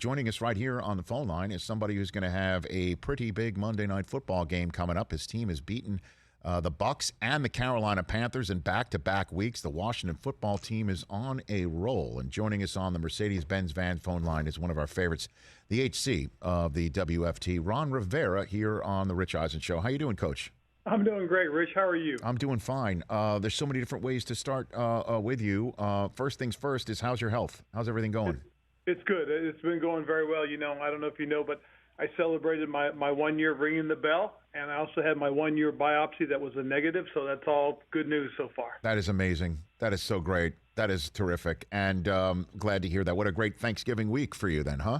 joining us right here on the phone line is somebody who's going to have a pretty big Monday Night Football game coming up. His team has beaten the Bucs and the Carolina Panthers in back-to-back weeks. The Washington football team is on a roll. And joining us on the Mercedes-Benz van phone line is one of our favorites, the HC of the WFT, Ron Rivera, here on the Rich Eisen Show. How you doing, Coach? I'm doing great, Rich. How are you? I'm doing fine. There's so many different ways to start with you. First things first is, how's your health? How's everything going? It's good. It's been going very well. You know, I don't know if you know, but I celebrated my 1 year of ringing the bell, and I also had my 1 year biopsy that was a negative, so that's all good news so far. That is amazing. That is so great. That is terrific, and glad to hear that. What a great Thanksgiving week for you then, huh?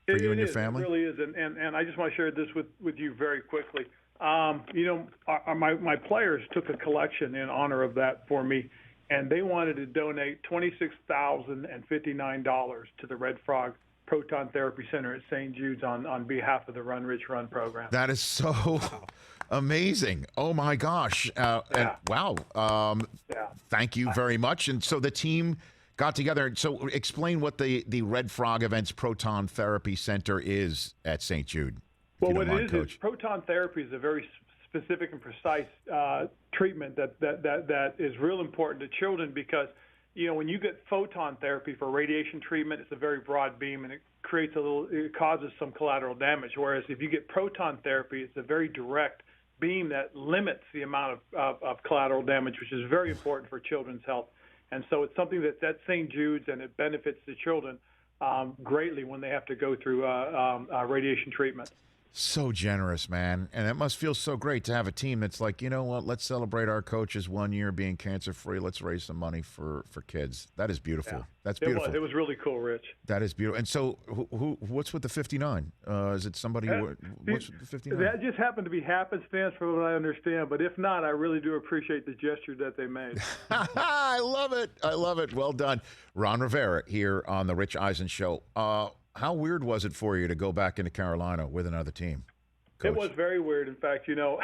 For you and your family? It really is, and I just want to share this with you very quickly. You know, my players took a collection in honor of that for me, and they wanted to donate $26,059 to the Red Frog Proton Therapy Center at St. Jude's on behalf of the Run Rich Run program. That is so amazing. Oh, my gosh. And, wow. Thank you very much. And so the team got together. So explain what the Red Frog Events Proton Therapy Center is at St. Jude. Well, what it is proton therapy is a very specific and precise treatment that is real important to children because, you know, when you get photon therapy for radiation treatment, it's a very broad beam and it causes some collateral damage. Whereas if you get proton therapy, it's a very direct beam that limits the amount of collateral damage, which is very important for children's health. And so it's something that's at St. Jude's and it benefits the children greatly when they have to go through radiation treatment. So generous, man. And it must feel so great to have a team that's like, you know what, let's celebrate our coach's 1 year being cancer-free. Let's raise some money for kids. That is beautiful. Yeah. That's beautiful. It was really cool, Rich. That is beautiful. And so what's with the 59? Is it somebody what's with the 59? That just happened to be happenstance from what I understand. But if not, I really do appreciate the gesture that they made. I love it. I love it. Well done. Ron Rivera here on the Rich Eisen Show. How weird was it for you to go back into Carolina with another team, Coach? It was very weird. In fact, you know,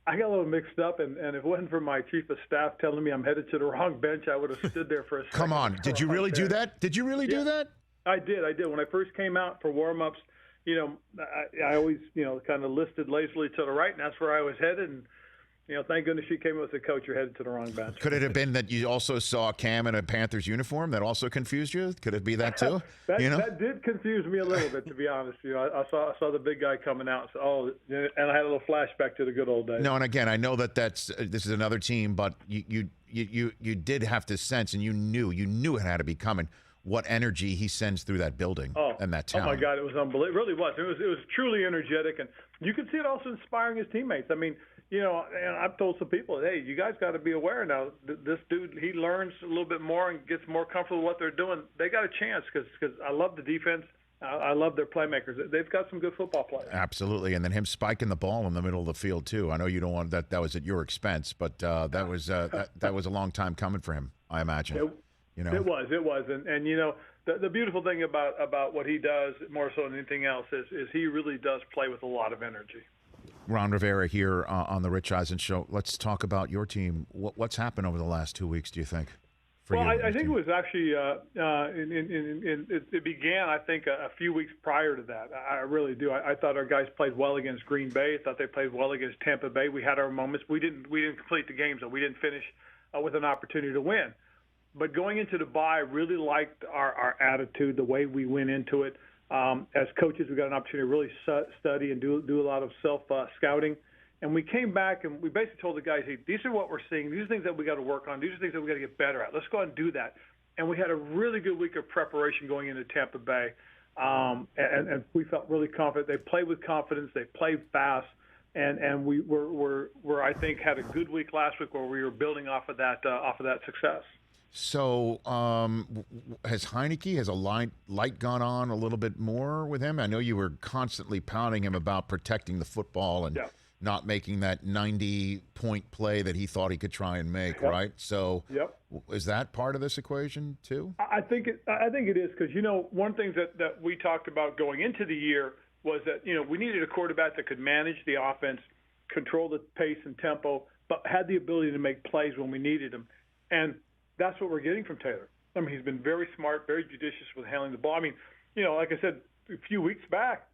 I got a little mixed up, and if it wasn't for my chief of staff telling me I'm headed to the wrong bench, I would have stood there for a second. Come on. Did you really do that? Did you really do that? I did. When I first came out for warm-ups, you know, I always, you know, kind of listed lazily to the right, and that's where I was headed. And, you know, thank goodness she came with the coach. You're headed to the wrong bench. Could it have been that you also saw Cam in a Panthers uniform that also confused you? Could it be that too? That did confuse me a little bit, to be honest. You know, I saw the big guy coming out. So, and I had a little flashback to the good old days. No, and again, I know that this is another team, but you did have to sense, and you knew it had to be coming. What energy he sends through that building and that town. Oh my God, it was unbelievable. It really was. It was truly energetic, and you could see it also inspiring his teammates. I mean, you know, and I've told some people, hey, you guys got to be aware now. This dude, he learns a little bit more and gets more comfortable with what they're doing. They got a chance because I love the defense. I love their playmakers. They've got some good football players. Absolutely, and then him spiking the ball in the middle of the field too. I know you don't want that was at your expense, but that was a long time coming for him, I imagine. You know? It was, and you know, the beautiful thing about what he does more so than anything else is he really does play with a lot of energy. Ron Rivera here on the Rich Eisen Show. Let's talk about your team. What's happened over the last 2 weeks, do you think? I think it was actually it began, I think, a few weeks prior to that. I really do. I thought our guys played well against Green Bay. I thought they played well against Tampa Bay. We had our moments. We didn't complete the games, so we didn't finish with an opportunity to win. But going into the bye, I really liked our attitude, the way we went into it. As coaches, we got an opportunity to really study and do a lot of self-scouting. And we came back and we basically told the guys, hey, these are what we're seeing. These are things that we got to work on. These are things that we got to get better at. Let's go ahead and do that. And we had a really good week of preparation going into Tampa Bay. And we felt really confident. They played with confidence. They played fast. And we were I think, had a good week last week where we were building off of that success. So has a light gone on a little bit more with him? I know you were constantly pounding him about protecting the football and not making that 90-point play that he thought he could try and make, right? So is that part of this equation too? I think it is because, you know, one thing that we talked about going into the year was that, you know, we needed a quarterback that could manage the offense, control the pace and tempo, but had the ability to make plays when we needed him. And that's what we're getting from Taylor. I mean, he's been very smart, very judicious with handling the ball. I mean, you know, like I said, few weeks back,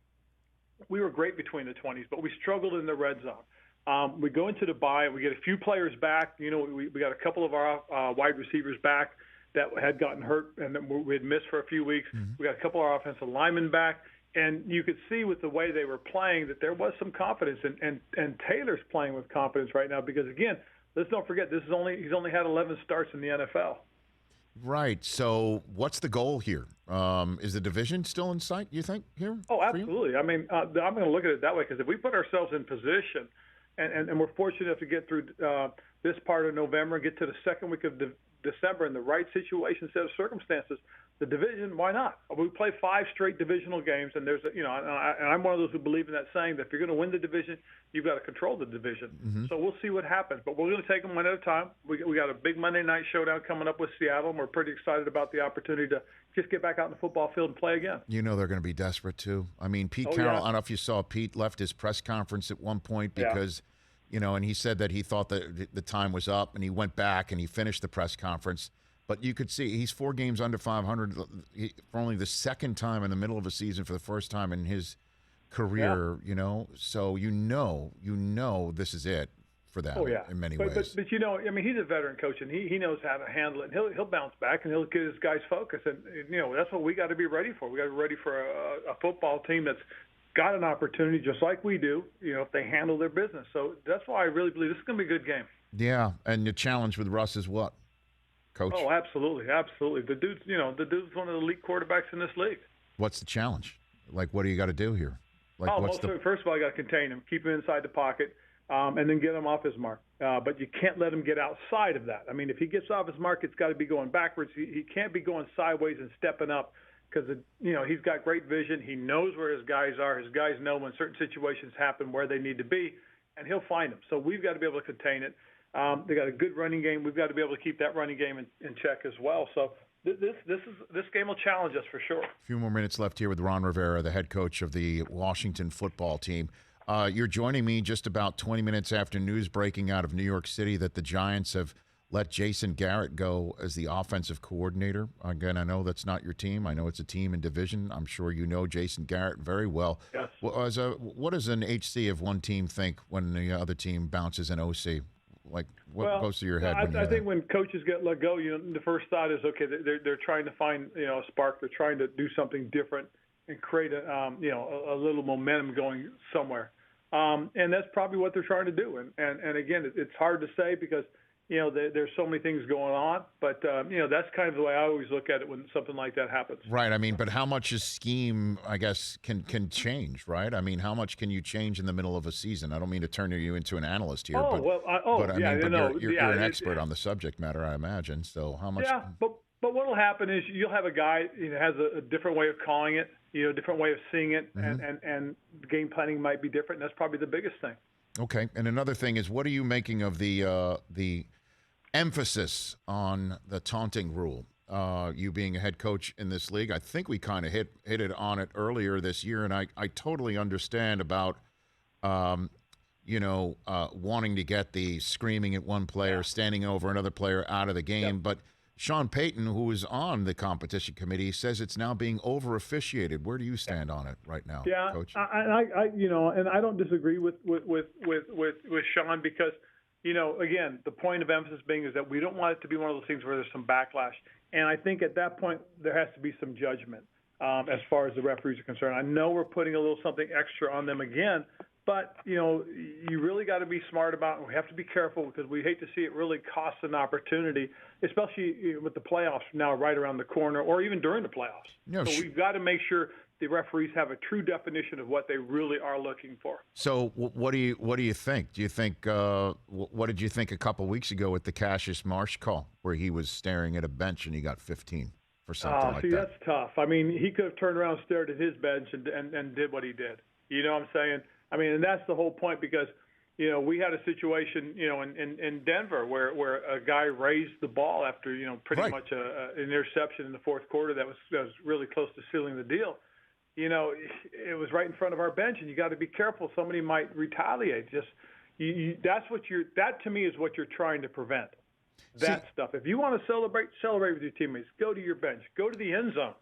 we were great between the 20s, but we struggled in the red zone. We go into the bye, we get a few players back. You know, we got a couple of our wide receivers back that had gotten hurt and that we had missed for a few weeks. Mm-hmm. We got a couple of our offensive linemen back. And you could see with the way they were playing that there was some confidence. And Taylor's playing with confidence right now because, again, let's don't forget, he's only had 11 starts in the NFL. Right. So what's the goal here? Is the division still in sight, you think, here? Oh, absolutely. I mean, I'm going to look at it that way because if we put ourselves in position and we're fortunate enough to get through this part of November and get to the second week of December in the right situation, set of circumstances, the division, why not? We play 5 straight divisional games, and there's and I'm one of those who believe in that saying that if you're going to win the division, you've got to control the division. Mm-hmm. So we'll see what happens, but we're going to take them one at a time. We got a big Monday night showdown coming up with Seattle, and we're pretty excited about the opportunity to just get back out in the football field and play again. You know they're going to be desperate too. I mean, Pete Carroll. Yeah. I don't know if you saw Pete left his press conference at one point because. Yeah. You know, and he said that he thought that the time was up, and he went back and he finished the press conference. But you could see he's 4 games under 500 for only the second time in the middle of a season for the first time in his career. Yeah. You know, so you know this is it for them in many ways. But you know, I mean, he's a veteran coach, and he knows how to handle it. And he'll bounce back, and he'll get his guys focused. And you know, that's what we got to be ready for. We got to be ready for a football team that's got an opportunity just like we do, you know, if they handle their business. So that's why I really believe this is going to be a good game. Yeah, and the challenge with Russ is what, Coach? Oh, absolutely. The dude's one of the elite quarterbacks in this league. What's the challenge? Like, what do you got to do here? Like, first of all, you got to contain him, keep him inside the pocket, and then get him off his mark. But you can't let him get outside of that. I mean, if he gets off his mark, it's got to be going backwards. He can't be going sideways and stepping up. Because, you know, he's got great vision. He knows where his guys are. His guys know when certain situations happen where they need to be, and he'll find them. So we've got to be able to contain it. They got a good running game. We've got to be able to keep that running game in check as well. So this game will challenge us for sure. A few more minutes left here with Ron Rivera, the head coach of the Washington football team. You're joining me just about 20 minutes after news breaking out of New York City that the Giants have let Jason Garrett go as the offensive coordinator. Again, I know that's not your team. I know it's a team in division. I'm sure you know Jason Garrett very well. Yes. What does an HC of one team think when the other team bounces an OC? Like, what goes through your head? I think when coaches get let go, you know, the first thought is, okay, they're trying to find, you know, a spark. They're trying to do something different and create a little momentum going somewhere. And that's probably what they're trying to do. And again, it's hard to say because, you know, there's so many things going on, but, you know, that's kind of the way I always look at it when something like that happens. Right. I mean, but how much is scheme, I guess, can change, right? I mean, how much can you change in the middle of a season? I don't mean to turn you into an analyst here, you're an expert on the subject matter, I imagine. So how much? Yeah, but what will happen is you'll have a guy who has a different way of calling it, you know, a different way of seeing it, mm-hmm. and the game planning might be different. And that's probably the biggest thing. Okay. And another thing is, what are you making of the emphasis on the taunting rule? You being a head coach in this league, I think we kind of hit it on it earlier this year, and I totally understand about wanting to get the screaming at one player, standing over another player out of the game. But Sean Payton, who is on the competition committee, says it's now being over officiated. Where do you stand on it right now, Coach? And I don't disagree with Sean because, you know, again, the point of emphasis being is that we don't want it to be one of those things where there's some backlash. And I think at that point there has to be some judgment as far as the referees are concerned. I know we're putting a little something extra on them again, but, you know, you really got to be smart about it. We have to be careful because we hate to see it really cost an opportunity, especially with the playoffs now right around the corner or even during the playoffs. No, so we've got to make sure the referees have a true definition of what they really are looking for. So what do you think? Do you think what did you think a couple weeks ago with the Cassius Marsh call where he was staring at a bench and he got 15 for something like that? That's tough. I mean, he could have turned around and stared at his bench and did what he did. You know what I'm saying? I mean, and that's the whole point because, you know, we had a situation, you know, in Denver where a guy raised the ball after, you know, pretty much an interception in the fourth quarter that was really close to sealing the deal. You know, it was right in front of our bench, and you got to be careful. Somebody might retaliate. That to me is what you're trying to prevent. That stuff. If you want to celebrate with your teammates. Go to your bench. Go to the end zones.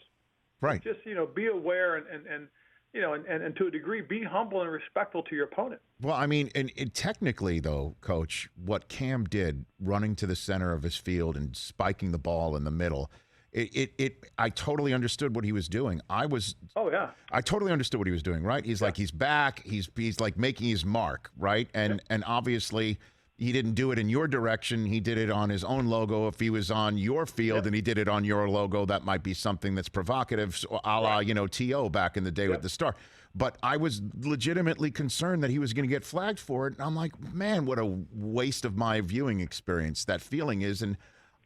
Right. Just, be aware and to a degree, be humble and respectful to your opponent. Well, I mean, and technically, though, Coach, what Cam did running to the center of his field and spiking the ball in the middle, I totally understood what he was doing. I totally understood what he was doing, right? He's like, he's back. He's like making his mark, right? And obviously he didn't do it in your direction. He did it on his own logo. If he was on your field and he did it on your logo, that might be something that's provocative, a la, T.O. back in the day with the Star. But I was legitimately concerned that he was going to get flagged for it. And I'm like, man, what a waste of my viewing experience that feeling is. And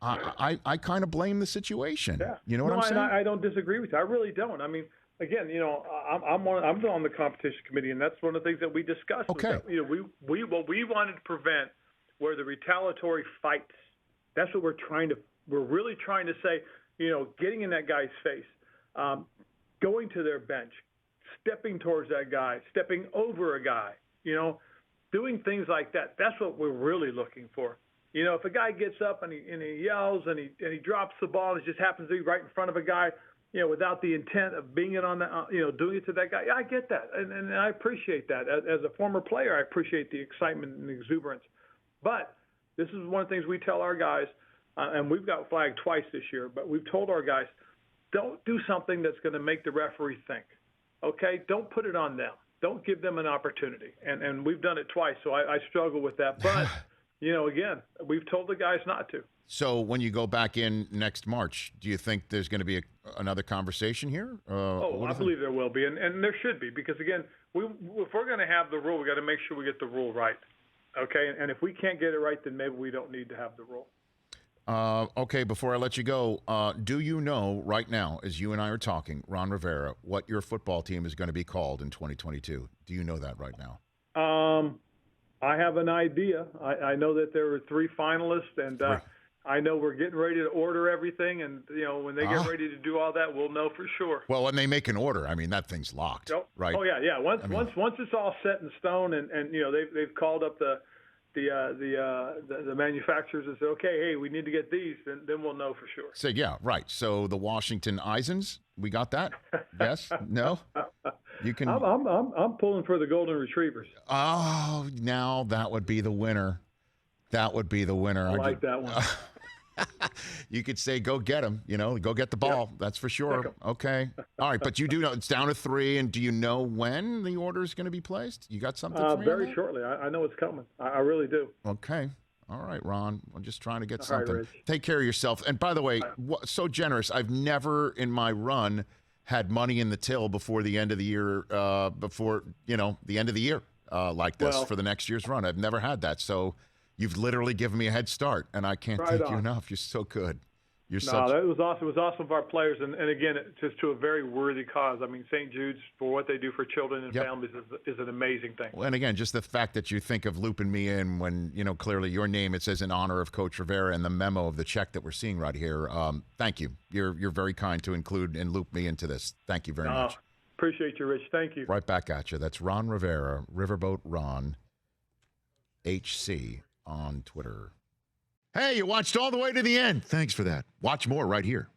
I kind of blame the situation. Yeah. You know what I'm saying? I don't disagree with you. I really don't. I mean, again, I'm on the competition committee, and that's one of the things that we discussed. Okay. That, we wanted to prevent where the retaliatory fights. That's what we're really trying to say. Getting in that guy's face, going to their bench, stepping towards that guy, stepping over a guy. Doing things like that. That's what we're really looking for. If a guy gets up and he yells and he drops the ball and it just happens to be right in front of a guy, without the intent of being it on the, doing it to that guy. Yeah, I get that, and I appreciate that. As a former player, I appreciate the excitement and the exuberance. But this is one of the things we tell our guys, and we've got flagged twice this year. But we've told our guys, don't do something that's going to make the referee think. Okay, don't put it on them. Don't give them an opportunity. And we've done it twice, so I struggle with that. But again, we've told the guys not to. So when you go back in next March, do you think there's going to be another conversation here? I believe there will be, and there should be, because, again, if we're going to have the rule, we got to make sure we get the rule right, okay? And if we can't get it right, then maybe we don't need to have the rule. Okay, before I let you go, do you know right now, as you and I are talking, Ron Rivera, what your football team is going to be called in 2022? Do you know that right now? I have an idea. I know that there were 3 finalists, and I know we're getting ready to order everything, and when they get ready to do all that, we'll know for sure. Well, when they make an order, I mean that thing's locked, right? Oh yeah. Once it's all set in stone, and they've called up the manufacturers and said, okay, hey, we need to get these, then we'll know for sure. So yeah, right. So the Washington Eisens, we got that? Yes? No? You can. I'm pulling for the Golden Retrievers. Oh, now that would be the winner. That would be the winner. I like that one. You could say, go get him, go get the ball. Yep. That's for sure. Okay. All right. But you do know it's down to 3. And do you know when the order is going to be placed? You got something for me? Very shortly. I know it's coming. I really do. Okay. All right, Ron. I'm just trying to get something. Right, take care of yourself. And by the way, so generous. I've never in my run had money in the till before the end of the year, the end of the year like this for the next year's run. I've never had that. So you've literally given me a head start, and I can't thank you enough. You're so good. That was awesome. It was awesome of our players, and again, just to a very worthy cause. I mean, St. Jude's, for what they do for children and families, is an amazing thing. Well, and again, just the fact that you think of looping me in when, clearly your name, it says in honor of Coach Rivera and the memo of the check that we're seeing right here. Thank you. You're very kind to include and loop me into this. Thank you very much. Appreciate you, Rich. Thank you. Right back at you. That's Ron Rivera, Riverboat Ron, HC on Twitter. Hey, you watched all the way to the end. Thanks for that. Watch more right here.